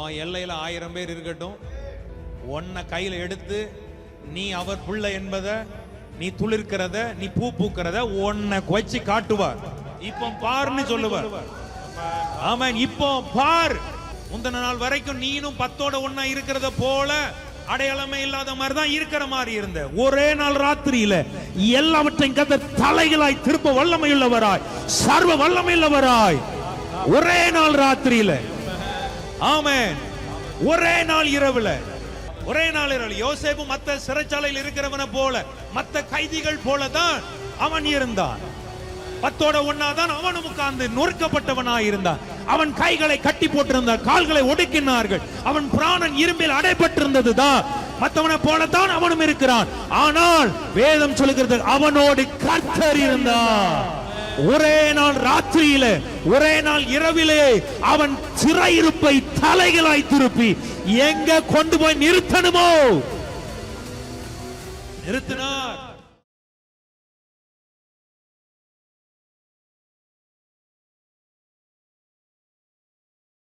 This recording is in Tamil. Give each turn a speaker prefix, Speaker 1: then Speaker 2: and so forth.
Speaker 1: உன் எல்லையில 1000 பேர் இருக்கட்டும், உன்னை கையில எடுத்து நீ அவர் புள்ள என்பதை, நீ துளிர்க்கிறத, நீ பூ பூக்கிறத உன்னை வச்சு காட்டுவார். இப்போ பாருன்னு சொல்லுவார். ஆமென். இப்போ பார். முந்தின நாள் வரைக்கும் நீனும் 10ஓட ஒண்ணா இருக்கிறத போல அடையாளமே இல்லாத மாதிரி தான் இருக்கிற மாதிரி இருந்த. ஒரே நாள் ராத்திரியில எல்லாவற்றையும் கர்த்தர் தலைகளாய் திருப்ப வல்லமையுள்ளவராய், சர்வ வல்லமையுள்ளவராய், ஒரே நாள் ராத்திரியில. ஆமென். ஒரே நாள் இரவுல, ஒரே நாள் இரவு யோசேப்பு மத்த சிறைச்சாலையில் இருக்கிறவன போல, மத்த கைதிகள் போல தான் அவன் இருந்தான். 10ஓட ஒண்ணா தான் அவனும் உட்கார்ந்து நொறுக்கப்பட்டவனாய் இருந்தான். அவன் கைகளை கட்டி போட்டிருந்தான், கால்களை ஒடுக்கினார்கள். அவன் பிராணன் இரும்பில் அடைபட்டிருந்தது தான். மற்றவனை போலத்தான் அவனும் இருக்கிறான். ஆனால் வேதம் சொல்லுகிறது அவனோடு கர்த்தர் இருந்தார். ஒரே நாள் ராத்திரியிலே, ஒரே நாள் இரவிலே அவன் சிறையிருப்பை தலைகளாய் திருப்பி எங்க கொண்டு போய் நிறுத்தணுமோ நிறுத்தினார்.